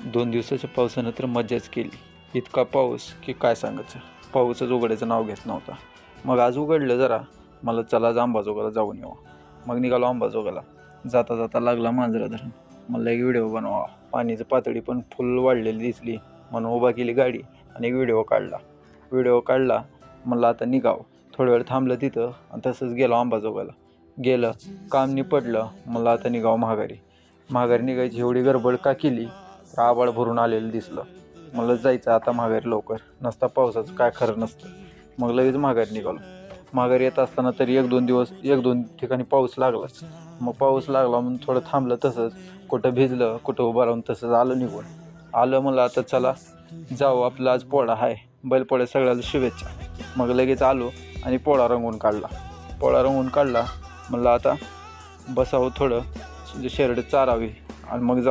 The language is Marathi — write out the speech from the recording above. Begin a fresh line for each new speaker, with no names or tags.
2 दिवसाच्या पावसानं तर मज्जाच केली. इतका पाऊस की काय सांगायचं. पाऊसच उघडायचं नाव घेत नव्हता. मग आज उघडलं जरा. मला चला आज अंबाजोगाईला जाऊन येऊ. मग निघालो अंबाजोगाईला. जाता जाता लागला मांजरा धरण. मला एक व्हिडिओ बनवावा. पाण्याची पातळी पण फुल वाढलेली दिसली म्हणून उभा केली गाडी आणि एक व्हिडिओ काढला. मला आता निघावं. थोडा वेळ थांबलं तिथं आणि तसंच गेलो अंबाजोगाईला. गेलं, काम निपटलं. मला आता निघावं माघारी निघायची एवढी गडबड का केली, आभाळ भरून आलेलं दिसलं. मला जायचं आता माघारी लवकर. नसता पावसाचं काय खरं नसतं. मग लगेच माघारी निघालो. माघारी येत असताना तरी 1-2 ठिकाणी पाऊस लागलाच. मग पाऊस लागला म्हणून थोडं थांबलं. तसंच कुठं भिजलं, कुठं उभं राहून तसंच आलं निघून. मला आता चला जाऊ, आपलं आज पोळा आहे. बैलपोळ्या सगळ्याला शुभेच्छा. मग लगेच आलो आणि पोळा रंगवून काढला. म्हणलं आता बसावं थोडं, शेरडं चारावी आणि मग